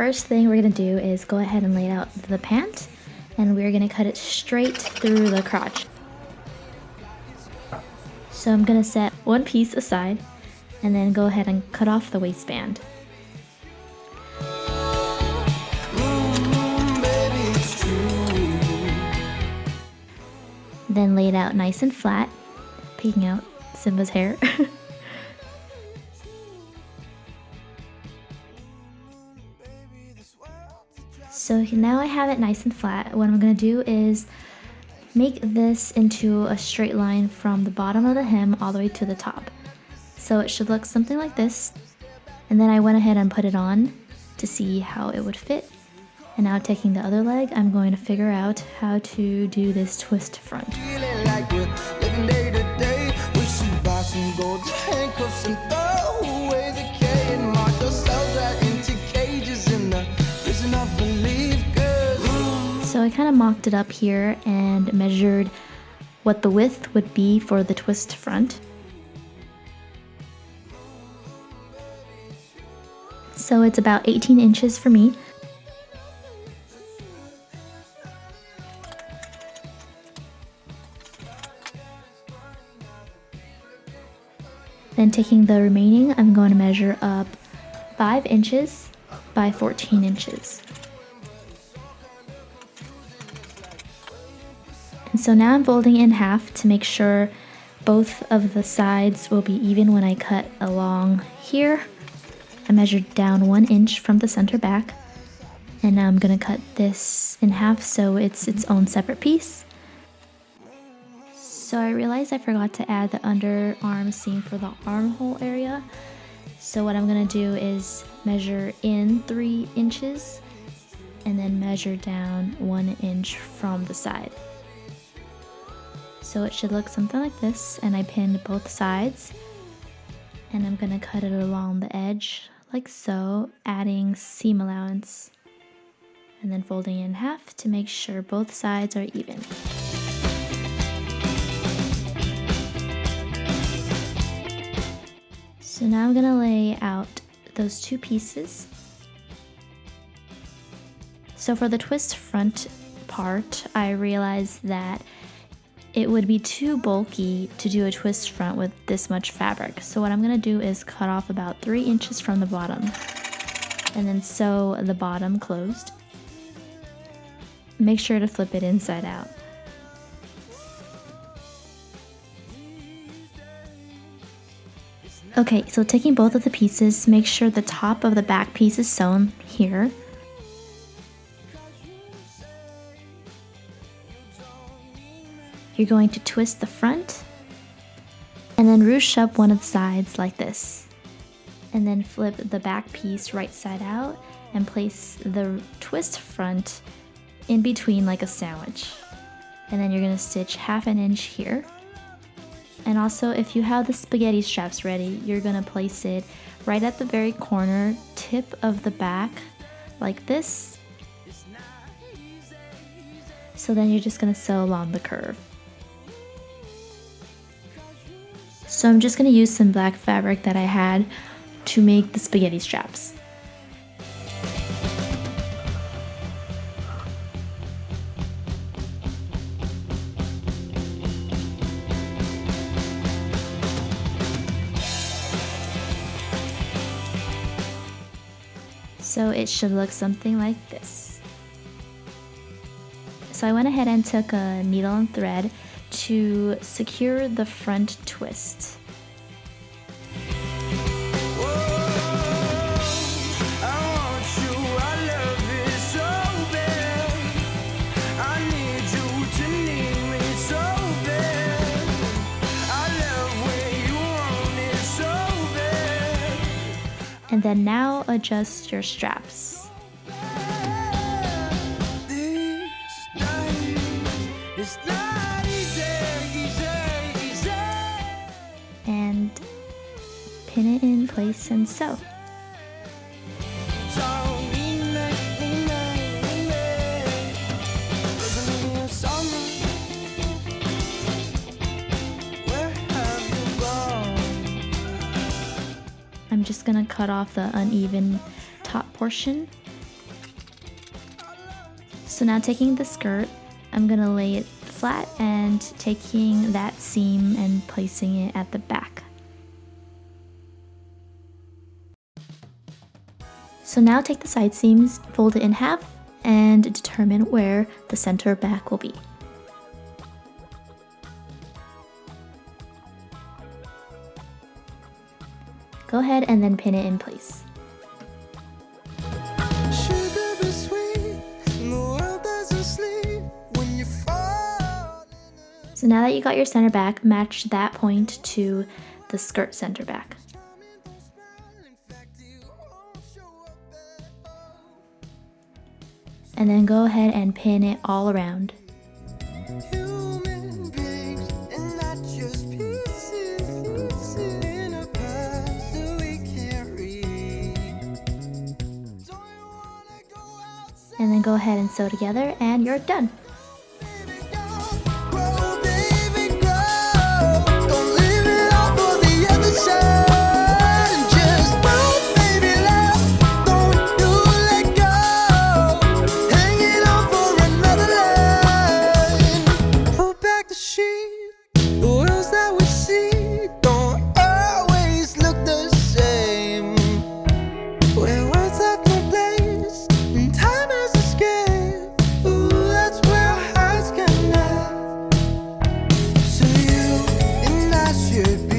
first thing we're gonna do is go ahead and lay out the pant, and we're gonna cut it straight through the crotch. So I'm gonna set one piece aside and then go ahead and cut off the waistband. Then lay it out nice and flat, peeking out Simba's hair. So now I have it nice and flat. What I'm going to do is make this into a straight line from the bottom of the hem all the way to the top. So it should look something like this. And then I went ahead and put it on to see how it would fit. And now taking the other leg, I'm going to figure out how to do this twist front. So I kind of mocked it up here and measured what the width would be for the twist front. So it's about 18 inches for me. Then taking the remaining, I'm going to measure up 5 inches by 14 inches. And so now I'm folding it in half to make sure both of the sides will be even when I cut along here. I measured down 1 inch from the center back, and now I'm going to cut this in half so it's its own separate piece. So I realized I forgot to add the underarm seam for the armhole area. So what I'm going to do is measure in 3 inches and then measure down 1 inch from the side. So it should look something like this, and I pinned both sides, and I'm going to cut it along the edge like so, adding seam allowance, and then folding it in half to make sure both sides are even. So now I'm going to lay out those 2 pieces. So for the twist front part, I realized that it would be too bulky to do a twist front with this much fabric. So what I'm going to do is cut off about 3 inches from the bottom and then sew the bottom closed. Make sure to flip it inside out. Okay, so taking both of the pieces, make sure the top of the back piece is sewn here. You're going to twist the front and then ruche up one of the sides like this. And then flip the back piece right side out and place the twist front in between like a sandwich. And then you're going to stitch 1/2 inch here. And also, if you have the spaghetti straps ready, you're going to place it right at the very corner tip of the back like this. So then you're just going to sew along the curve. So I'm just going to use some black fabric that I had to make the spaghetti straps. So it should look something like this. So I went ahead and took a needle and thread to secure the front twist. And then now adjust your straps. And pin it in place and sew. I'm just gonna cut off the uneven top portion So now taking the skirt, I'm gonna lay it flat and taking that seam and placing it at the back. So now take the side seams, fold it in half, and determine where the center back will be. Go ahead and then pin it in place. So now that you got your center back, match that point to the skirt center back. And then go ahead and pin it all around. And then go ahead and sew together and you're done. Should be